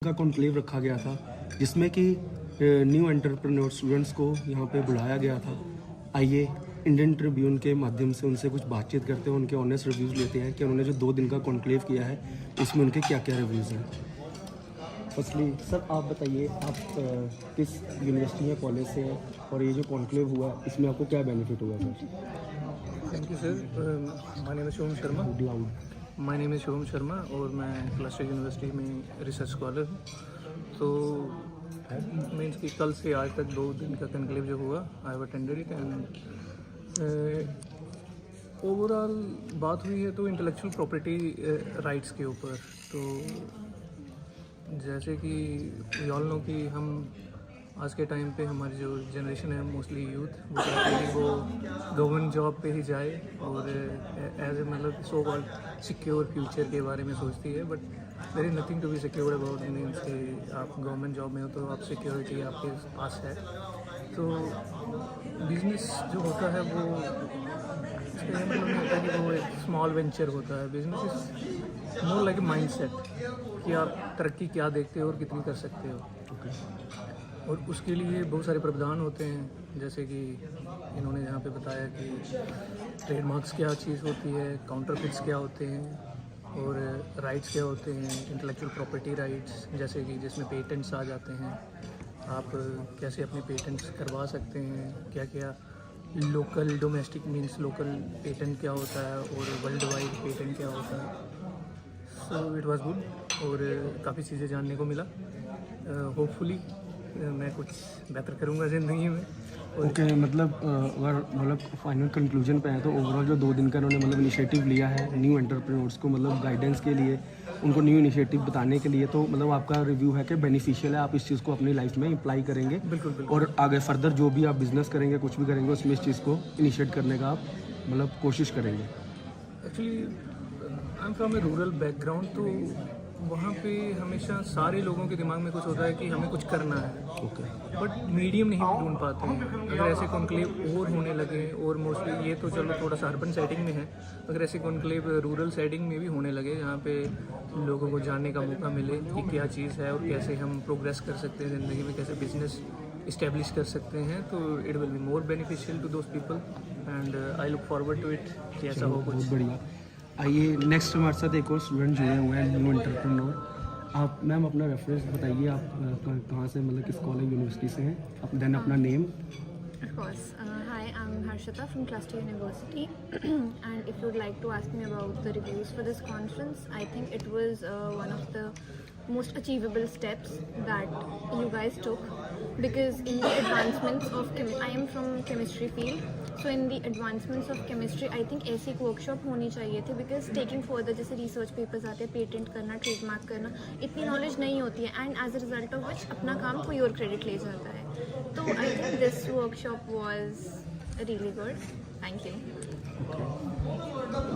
का कॉन्क्लेव रखा गया था जिसमें कि न्यू एंटरप्रेन्योर स्टूडेंट्स को यहाँ पे बुलाया गया था। आइए इंडियन ट्रिब्यून के माध्यम से उनसे कुछ बातचीत करते हैं, उनके ऑनेस्ट रिव्यूज़ लेते हैं कि उन्होंने जो 2 दिन का कॉन्क्लेव किया है इसमें उनके क्या क्या रिव्यूज़ हैं। फर्स्टली सर आप बताइए, आप किस यूनिवर्सिटी या कॉलेज से हैं और ये जो कॉन्क्लेव हुआ इसमें आपको क्या बेनिफिट हुआ sir? Thank you sir. My name is Shubham Sharma और मैं क्लस्टर यूनिवर्सिटी में रिसर्च स्कॉलर हूँ। तो मीन्स कि कल से आज तक 2 दिन का कॉन्क्लेव जो हुआ, I have attended it and overall बात हुई है तो इंटेलेक्चुअल प्रॉपर्टी राइट्स के ऊपर। तो जैसे कि वी ऑल नो कि हम आज के टाइम पे हमारी जो जनरेशन है मोस्टली यूथ, वो चाहते हैं कि वो गवर्नमेंट जॉब पे ही जाए और एज ए मतलब सो कॉल्ड सिक्योर फ्यूचर के बारे में सोचती है। But there is nothing to be secure about means कि आप गवर्नमेंट जॉब में हो तो आप सिक्योरिटी आपके पास है। तो बिजनेस जो होता है वो इसका मतलब नहीं होता कि वो एक स्मॉल वेंचर होता है। Business is more like a mind set कि आप तरक्की क्या देखते हो और कितनी कर सकते हो। और उसके लिए बहुत सारे प्रावधान होते हैं, जैसे कि इन्होंने यहाँ पे बताया कि ट्रेडमार्क्स क्या चीज़ होती है, काउंटरफिट्स क्या होते हैं और राइट्स क्या होते हैं, इंटेलेक्चुअल प्रॉपर्टी राइट्स, जैसे कि जिसमें पेटेंट्स आ जाते हैं, आप कैसे अपने पेटेंट्स करवा सकते हैं, क्या क्या local domestic means local patent क्या होता है और वर्ल्ड वाइड पेटेंट क्या होता है। सो इट वाज गुड और काफ़ी चीज़ें जानने को मिला। होपफुली मैं कुछ बेहतर करूँगा ज़िंदगी में। ओके, मतलब अगर फाइनल कंक्लूजन पे है तो ओवरऑल जो 2 दिन का उन्होंने मतलब इनिशिएटिव लिया है न्यू एंटरप्रेन्योर्स को मतलब गाइडेंस के लिए, उनको न्यू इनिशिएटिव बताने के लिए, तो मतलब आपका रिव्यू है कि बेनिफिशियल है, आप इस चीज़ को अपनी लाइफ में अप्लाई करेंगे। बिल्कुल। और आगे फर्दर जो भी आप बिजनेस करेंगे, कुछ भी करेंगे, उसमें इस चीज़ को इनिशिएट करने का आप मतलब कोशिश करेंगे। Actually I am from A rural background, तो वहाँ पे हमेशा सारे लोगों के दिमाग में कुछ होता है कि हमें कुछ करना है। ओके। बट मीडियम नहीं ढूंढ पाते हैं। अगर ऐसे कॉन्क्लेव और होने लगे, और मोस्टली ये तो चलो थोड़ा सा अर्बन सेटिंग में है, अगर ऐसे कॉन्क्लेव रूरल सेटिंग में भी होने लगे जहाँ पे लोगों को जानने का मौका मिले कि क्या चीज़ है और कैसे हम प्रोग्रेस कर सकते हैं ज़िंदगी में, कैसे बिजनेस इस्टेब्लिश कर सकते हैं, तो it will be more beneficial to those people and I look forward to it कि ऐसा हो कुछ। बहुत बढ़िया। आइए नेक्स्ट हमारे साथ एक और स्टूडेंट जुड़े हुए हैं न्यू एंटरप्रेन्योर। आप मैम अपना रेफरेंस बताइए, आप कहाँ से मतलब किस कॉलेज यूनिवर्सिटी से हैं, देन अपना name. Of course. Hi, I'm Harshita from Cluster University. And if you'd like to ask me about the reviews for this conference, I think it was one of the most achievable steps that you guys took, because in the advancements of I am from chemistry field, so in the advancements of chemistry I think ऐसी एक workshop होनी चाहिए थी, because taking further जैसे research papers आते हैं, patent करना, trademark करना, इतनी नॉलेज नहीं होती है, and as a result of which अपना काम कोई और क्रेडिट ले जाता है। तो I think this workshop was really good. Thank you.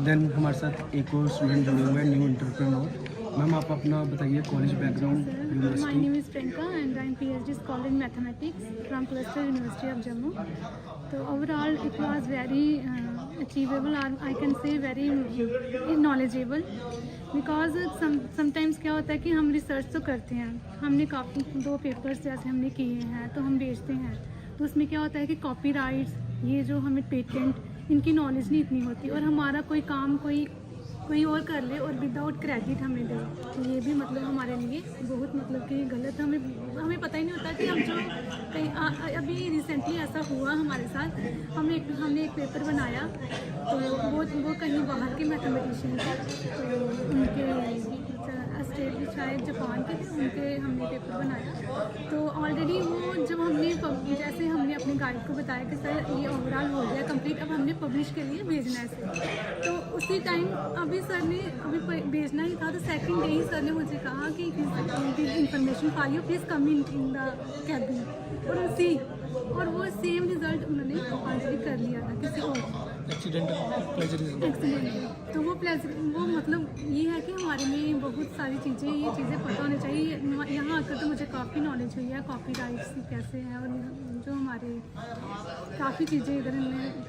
Then हमारे साथ एक और स्टूडेंट जुड़े हुए हैं न्यू एंटरप्रेन्योर। मैम आप अपना बताइए college background, My university. name is Priyanka and I'm PhD scholar in mathematics from Cluster University of Jammu. So overall it was very achievable, or I can say very knowledgeable, because sometimes क्या होता है कि हम research तो करते हैं, हमने काफ़ी 2 पेपर्स जैसे हमने किए हैं तो हम बेचते हैं, तो उसमें क्या होता है कि कॉपीराइट्स, ये जो हमें पेटेंट, इनकी नॉलेज नहीं इतनी होती, और हमारा कोई काम कोई और कर ले और विदाउट क्रेडिट हमें दे, तो ये भी मतलब हमारे लिए बहुत मतलब कि गलत है। हमें पता ही नहीं होता कि हम जो कहीं अभी रिसेंटली ऐसा हुआ हमारे साथ, हमने एक पेपर बनाया, तो वो कहीं बाहर के मैथमेटिशियन थे, तो उनके स्टेट शायद जापान के थे, उनके हमने पेपर बनाया। तो ऑलरेडी वो जब जैसे हमने अपने गाइड को बताया कि सर ये ओवरऑल हो गया कंप्लीट, अब हमने पब्लिश के लिए भेजना है सर, तो उसी टाइम अभी भेजना ही था, तो सेकंड डे ही सर ने मुझे कहा कि information for you please come in the cabin, और वो सेम रिजल्ट उन्होंने ऑलरेडी कर लिया था किसी और एक्सीडेंट। तो वो मतलब ये है कि हमारे में बहुत सारी ये चीज़ें पता होनी चाहिए। यहाँ आकर तो मुझे काफ़ी नॉलेज हुई है कॉपीराइट्स कैसे हैं, और जो हमारे काफ़ी चीज़ें इधर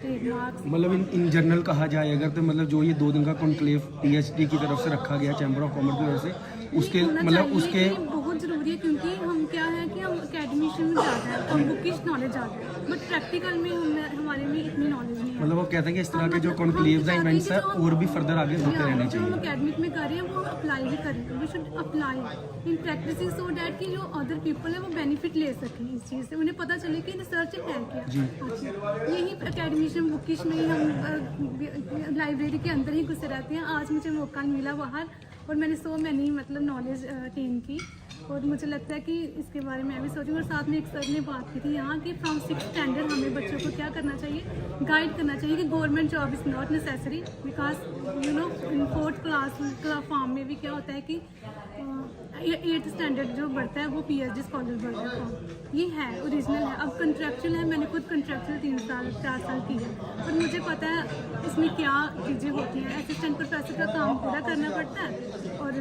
ट्रेडमार्क्स, मतलब इन जनरल कहा जाए अगर तो मतलब जो ये 2 दिन का कॉन्क्लेव PhD की तरफ से रखा गया चैम्बर ऑफ कॉमर्स की वजह से, उसके मतलब उसके बहुत रही है, क्योंकि हम क्या है कि हम एकेडमिशन में ज़्यादा है, हम बुकिश नॉलेज ज़्यादा है, बट प्रैक्टिकल में हमारे में इतनी नॉलेज नहीं है। मतलब वो कहते हैं कि इस तरह के जो कॉन्क्लेव्स हैं, इवेंट्स हैं, और भी फर्दर आगे होते रहने जो हम चाहिए। एकेडमिक में कर रहे हैं वो अप्लाई भी करें, we should apply in practicing so that कि जो अदर पीपल है वो बेनिफिट ले सकें इस चीज़ से, उन्हें पता चले कि रिसर्च है क्या। अच्छा, यही एकेडमिशन बुकिश में ही हम लाइब्रेरी के अंदर ही घुसे रहते हैं। आज मुझे मौका मिला बाहर और मैंने सो मैनी मतलब नॉलेज गेन की, और मुझे लगता है कि इसके बारे में मैं भी सोचूं। और साथ में एक सर ने बात की थी यहाँ कि फ्रॉम 6th स्टैंडर्ड हमें बच्चों को क्या करना चाहिए, गाइड करना चाहिए कि government job is not necessary, because you know in 4th class का फॉर्म में भी क्या होता है कि 8th स्टैंडर्ड जो बढ़ता है वो PhD स्कॉलर बढ़ता है फॉर्म, ये है ओरिजिनल है। अब कंट्रैक्चुअल है, मैंने खुद कंट्रैक्चुअल 4 साल की है, और मुझे पता है इसमें क्या चीज़ें होती हैं। असिस्टेंट प्रोफेसर का काम पूरा करना पड़ता है और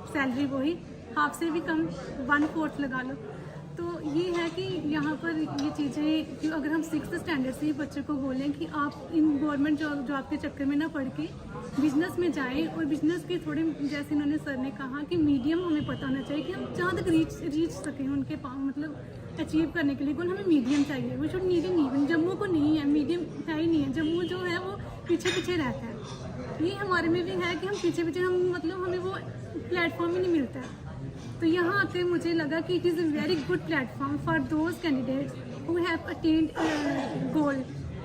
सैलरी वही हाफ से भी कम, 1/4 लगा लो। तो ये है कि यहाँ पर ये चीज़ें कि अगर हम 6th स्टैंडर्ड से ही बच्चों को बोलें कि आप इन गवर्नमेंट जॉब के चक्कर में ना पढ़ के बिजनेस में जाएं, और बिजनेस के थोड़े जैसे इन्होंने सर ने कहा कि मीडियम हमें पता होना चाहिए कि हम जहाँ तक रीच सकें उनके पास, मतलब अचीव करने के लिए कौन हमें मीडियम चाहिए। वो शुड नीड इन जम्मू को नहीं है, मीडियम है ही नहीं है। जम्मू जो है वो पीछे रहता है, ये हमारे में भी है कि हम पीछे हम मतलब हमें वो प्लेटफॉर्म ही नहीं मिलता है। तो यहाँ आते मुझे लगा कि it is a very good platform for those candidates who have attend goal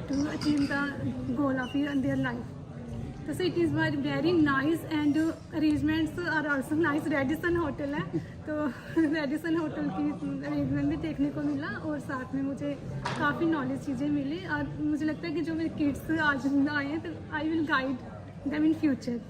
to achieve the goal of their life. तो it is very nice and arrangements are also nice. Radisson hotel है, तो Radisson hotel की arrangement भी देखने को मिला, और साथ में मुझे काफ़ी नॉलेज चीज़ें मिली। और मुझे लगता है कि जो मेरे किड्स आज आए हैं तो I will guide them in future.